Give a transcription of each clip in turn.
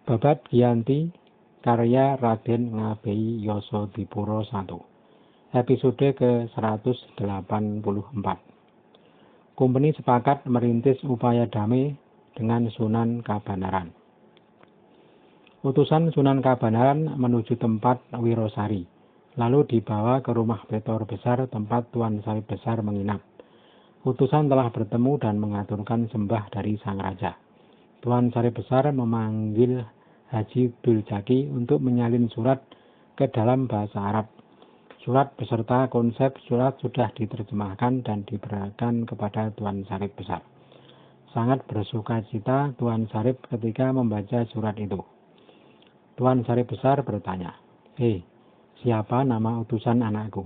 Babad Giyanti karya Raden Ngabei Yosodipuro 1. Episode ke-184. Kumpeni sepakat merintis upaya damai dengan Sunan Kabanaran. Utusan Sunan Kabanaran menuju tempat Wirosari, lalu dibawa ke rumah Petor Besar tempat Tuan Sarip Besar menginap. Utusan telah bertemu dan mengaturkan sembah dari Sang Raja. Tuan Sarip Besar memanggil Haji Duljaki untuk menyalin surat ke dalam bahasa Arab. Surat beserta konsep surat sudah diterjemahkan dan diberikan kepada Tuan Sarip Besar. Sangat bersuka cita Tuan Sarip ketika membaca surat itu. Tuan Sarip Besar bertanya, siapa nama utusan anakku?"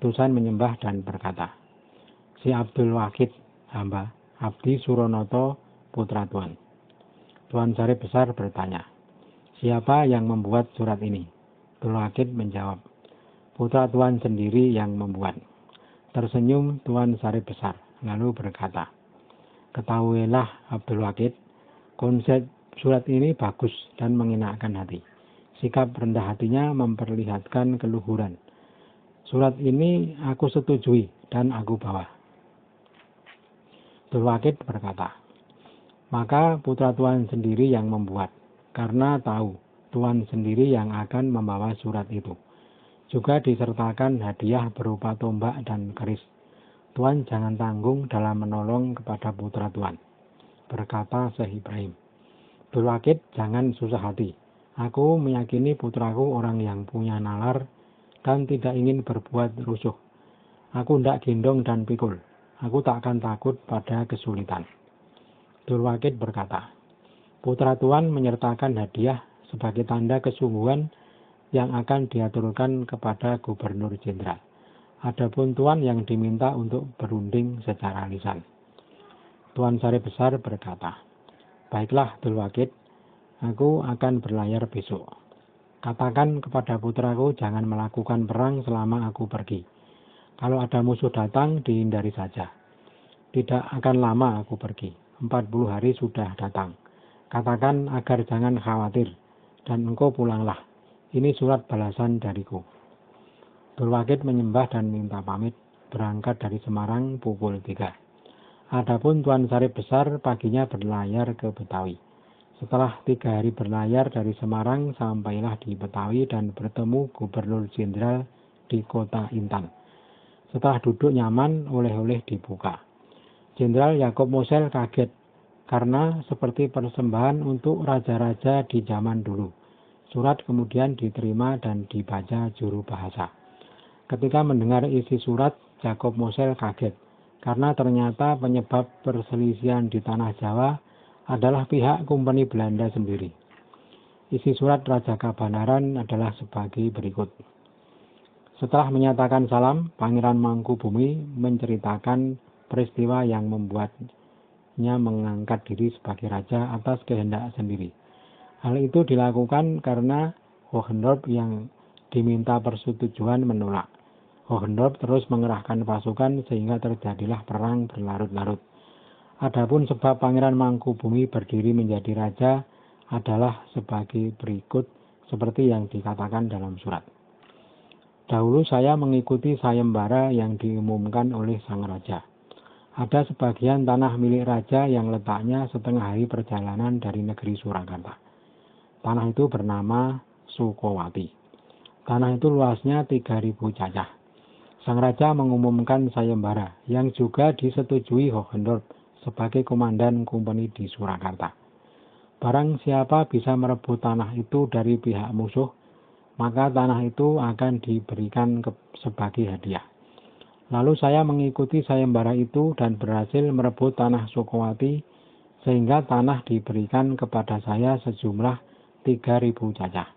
Utusan menyembah dan berkata, "Si Abdul Wahid, hamba Abdi Suronoto, putra Tuan." Tuan Sarip Besar bertanya, "Siapa yang membuat surat ini?" Abdul Wahid menjawab, "Putra Tuan sendiri yang membuat." Tersenyum Tuan Sarip Besar, lalu berkata, "Ketahuilah Abdul Wahid, konsep surat ini bagus dan mengenakkan hati. Sikap rendah hatinya memperlihatkan keluhuran. Surat ini aku setujui dan aku bawa." Abdul Wahid berkata, "Maka putra Tuan sendiri yang membuat, karena tahu Tuan sendiri yang akan membawa surat itu. Juga disertakan hadiah berupa tombak dan keris. Tuan jangan tanggung dalam menolong kepada putra Tuan," berkata Syekh Ibrahim. "Abdul Wahid jangan susah hati. Aku meyakini putraku orang yang punya nalar dan tidak ingin berbuat rusuh. Aku tidak gendong dan pikul. Aku tak akan takut pada kesulitan." Abdul Wahid berkata, "Putra Tuan menyertakan hadiah sebagai tanda kesungguhan yang akan diaturkan kepada Gubernur Jenderal. Adapun Tuan yang diminta untuk berunding secara lisan." Tuan Sarip Besar berkata, "Baiklah Abdul Wahid, aku akan berlayar besok. Katakan kepada putraku jangan melakukan perang selama aku pergi. Kalau ada musuh datang, dihindari saja. Tidak akan lama aku pergi. 40 hari sudah datang. Katakan agar jangan khawatir, dan engkau pulanglah. Ini surat balasan dariku." Abdul Wahid menyembah dan minta pamit, berangkat dari Semarang pukul 3. Adapun Tuan Sarip Besar paginya berlayar ke Betawi. Setelah 3 hari berlayar dari Semarang, sampailah di Betawi dan bertemu Gubernur Jenderal di kota Intan. Setelah duduk nyaman, oleh-oleh dibuka. Jenderal Yakob Mosel kaget, karena seperti persembahan untuk raja-raja di zaman dulu. Surat kemudian diterima dan dibaca juru bahasa. Ketika mendengar isi surat, Yakob Mosel kaget, karena ternyata penyebab perselisihan di tanah Jawa adalah pihak Kompeni Belanda sendiri. Isi surat Raja Kabanaran adalah sebagai berikut. Setelah menyatakan salam, Pangeran Mangkubumi menceritakan peristiwa yang membuatnya mengangkat diri sebagai raja atas kehendak sendiri. Hal itu dilakukan karena Hohenlohe yang diminta persetujuan menolak. Hohenlohe terus mengerahkan pasukan sehingga terjadilah perang berlarut-larut. Adapun sebab Pangeran Mangkubumi berdiri menjadi raja adalah sebagai berikut seperti yang dikatakan dalam surat. Dahulu saya mengikuti sayembara yang diumumkan oleh Sang Raja. Ada sebagian tanah milik raja yang letaknya setengah hari perjalanan dari negeri Surakarta. Tanah itu bernama Sukowati. Tanah itu luasnya 3.000 cacah. Sang Raja mengumumkan sayembara yang juga disetujui Hohenlohe sebagai komandan kompeni di Surakarta. Barang siapa bisa merebut tanah itu dari pihak musuh, maka tanah itu akan diberikan sebagai hadiah. Lalu saya mengikuti sayembara itu dan berhasil merebut tanah Sukowati sehingga tanah diberikan kepada saya sejumlah 3.000 cacah.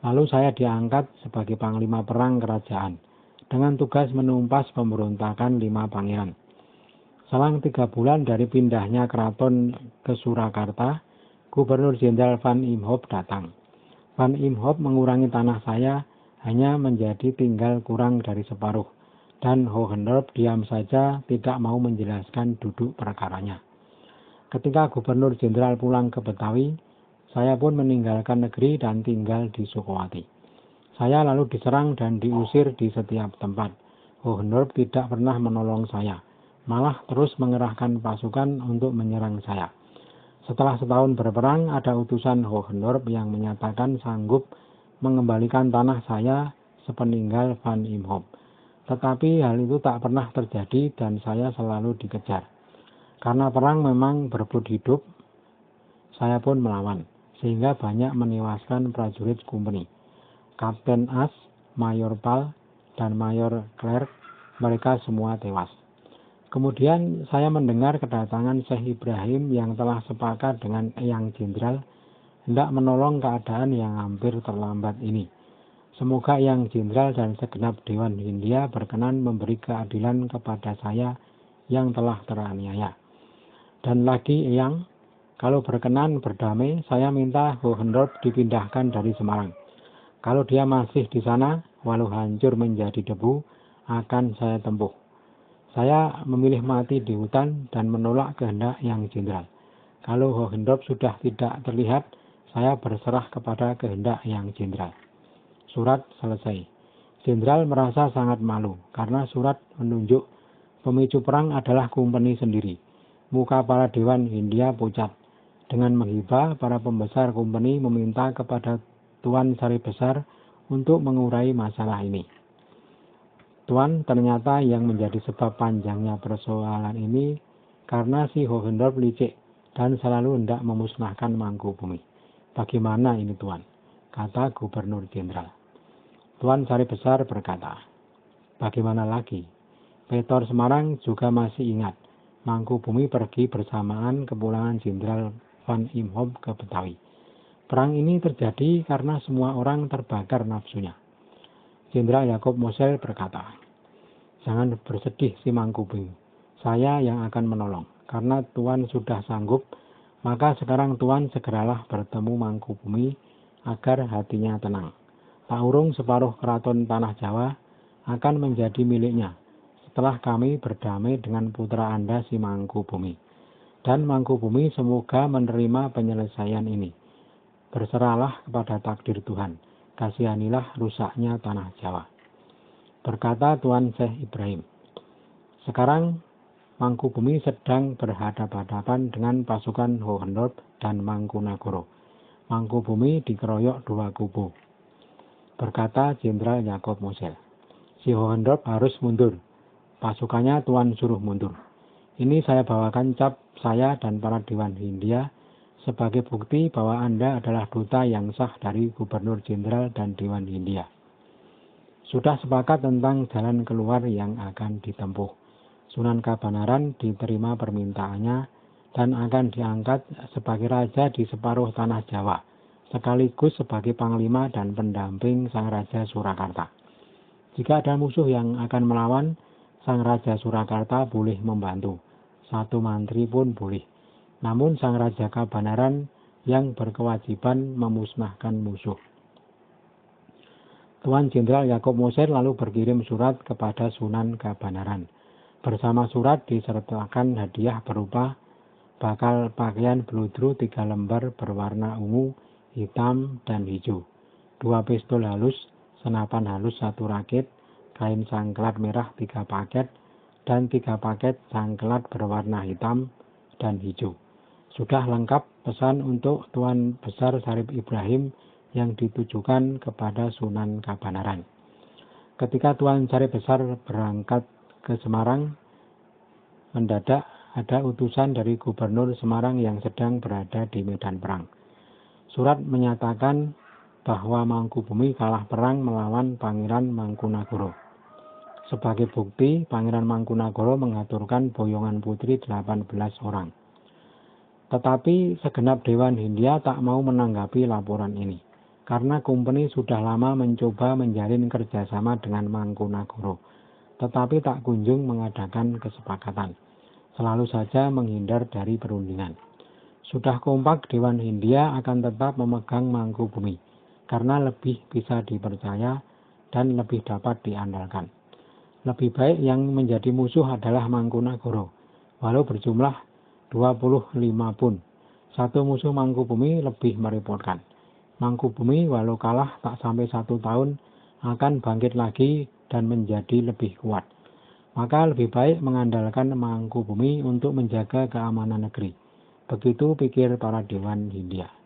Lalu saya diangkat sebagai panglima perang kerajaan dengan tugas menumpas pemberontakan 5 pangeran. Selang 3 bulan dari pindahnya keraton ke Surakarta, Gubernur Jenderal Van Imhoff datang. Van Imhoff mengurangi tanah saya hanya menjadi tinggal kurang dari separuh. Dan Hohenlohe diam saja tidak mau menjelaskan duduk perkaranya. Ketika Gubernur Jenderal pulang ke Betawi, Saya pun meninggalkan negeri dan tinggal di Sukowati. Saya lalu diserang dan diusir di setiap tempat. Hohenlohe tidak pernah menolong saya, malah terus mengerahkan pasukan untuk menyerang saya. Setelah setahun berperang, ada utusan Hohenlohe yang menyatakan sanggup mengembalikan tanah saya sepeninggal Van Imhoff. Tetapi hal itu tak pernah terjadi dan saya selalu dikejar. Karena perang memang berebut hidup, saya pun melawan, sehingga banyak menewaskan prajurit kompeni. Kapten As, Mayor Pal, dan Mayor Clerk, mereka semua tewas. Kemudian saya mendengar kedatangan Syekh Ibrahim yang telah sepakat dengan Eyang Jenderal hendak menolong keadaan yang hampir terlambat ini. Semoga Eyang Jenderal dan segenap Dewan Hindia berkenan memberi keadilan kepada saya yang telah teraniaya. Dan lagi Eyang, kalau berkenan berdamai, saya minta Hohenlohe dipindahkan dari Semarang. Kalau dia masih di sana, walau hancur menjadi debu, akan saya tempuh. Saya memilih mati di hutan dan menolak kehendak Eyang Jenderal. Kalau Hohenlohe sudah tidak terlihat, saya berserah kepada kehendak Eyang Jenderal. Surat selesai. Jenderal merasa sangat malu karena surat menunjuk pemicu perang adalah kompeni sendiri. Muka para Dewan Hindia pucat. Dengan menghibah, para pembesar kompeni meminta kepada Tuan Sari Besar untuk mengurai masalah ini. Tuan, ternyata yang menjadi sebab panjangnya persoalan ini karena si Hohenlohe licik dan selalu hendak memusnahkan Mangkubumi. Bagaimana ini Tuan? Kata Gubernur Jenderal. Tuan Sari Besar berkata, bagaimana lagi? Petor Semarang juga masih ingat. Mangkubumi pergi bersamaan kepulangan Jenderal Van Imhoff ke Betawi. Perang ini terjadi karena semua orang terbakar nafsunya. Jenderal Jacob Mosel berkata, jangan bersedih si Mangkubumi. Saya yang akan menolong. Karena Tuan sudah sanggup, maka sekarang Tuan segeralah bertemu Mangkubumi agar hatinya tenang. Tak urung separuh keraton Tanah Jawa akan menjadi miliknya setelah kami berdamai dengan putra Anda si Mangkubumi. Dan Mangkubumi semoga menerima penyelesaian ini. Berserahlah kepada takdir Tuhan. Kasihanilah rusaknya Tanah Jawa. Berkata Tuan Syekh Ibrahim. Sekarang Mangkubumi sedang berhadapan-hadapan dengan pasukan Hohenlohe dan Mangkunagara. Mangkubumi dikeroyok dua kubu. Berkata Jenderal Jacob Mosel. Si Hohenlohe harus mundur. Pasukannya Tuan suruh mundur. Ini saya bawakan cap saya dan para Dewan Hindia sebagai bukti bahwa Anda adalah duta yang sah dari Gubernur Jenderal dan Dewan Hindia. Sudah sepakat tentang jalan keluar yang akan ditempuh. Sunan Kabanaran diterima permintaannya dan akan diangkat sebagai raja di separuh tanah Jawa, sekaligus sebagai panglima dan pendamping Sang Raja Surakarta. Jika ada musuh yang akan melawan, Sang Raja Surakarta boleh membantu. Satu mantri pun boleh. Namun Sang Raja Kabanaran yang berkewajiban memusnahkan musuh. Tuan Jenderal Jacob Mosel lalu berkirim surat kepada Sunan Kabanaran. Bersama surat disertakan hadiah berupa bakal pakaian bludru 3 lembar berwarna ungu, hitam, dan hijau, 2 pistol halus, senapan halus 1 rakit, kain sangklat merah 3 paket, dan 3 paket sangklat berwarna hitam dan hijau. Sudah lengkap pesan untuk Tuan Besar Syarif Ibrahim yang ditujukan kepada Sunan Kabanaran. Ketika Tuan Syarif Besar berangkat ke Semarang, mendadak ada utusan dari Gubernur Semarang yang sedang berada di medan perang. Surat menyatakan bahwa Mangkubumi kalah perang melawan Pangeran Mangkunagara. Sebagai bukti, Pangeran Mangkunagara mengaturkan boyongan putri 18 orang. Tetapi segenap Dewan Hindia tak mau menanggapi laporan ini, karena kompeni sudah lama mencoba menjalin kerjasama dengan Mangkunagara, tetapi tak kunjung mengadakan kesepakatan. Selalu saja menghindar dari perundingan. Sudah kompak, Dewan Hindia akan tetap memegang Mangkubumi, karena lebih bisa dipercaya dan lebih dapat diandalkan. Lebih baik yang menjadi musuh adalah Mangkunagara, walau berjumlah 25 pun. Satu musuh Mangkubumi lebih merepotkan. Mangkubumi walau kalah tak sampai 1 tahun akan bangkit lagi dan menjadi lebih kuat. Maka lebih baik mengandalkan Mangkubumi untuk menjaga keamanan negeri. Begitu pikir para Dewan Hindia.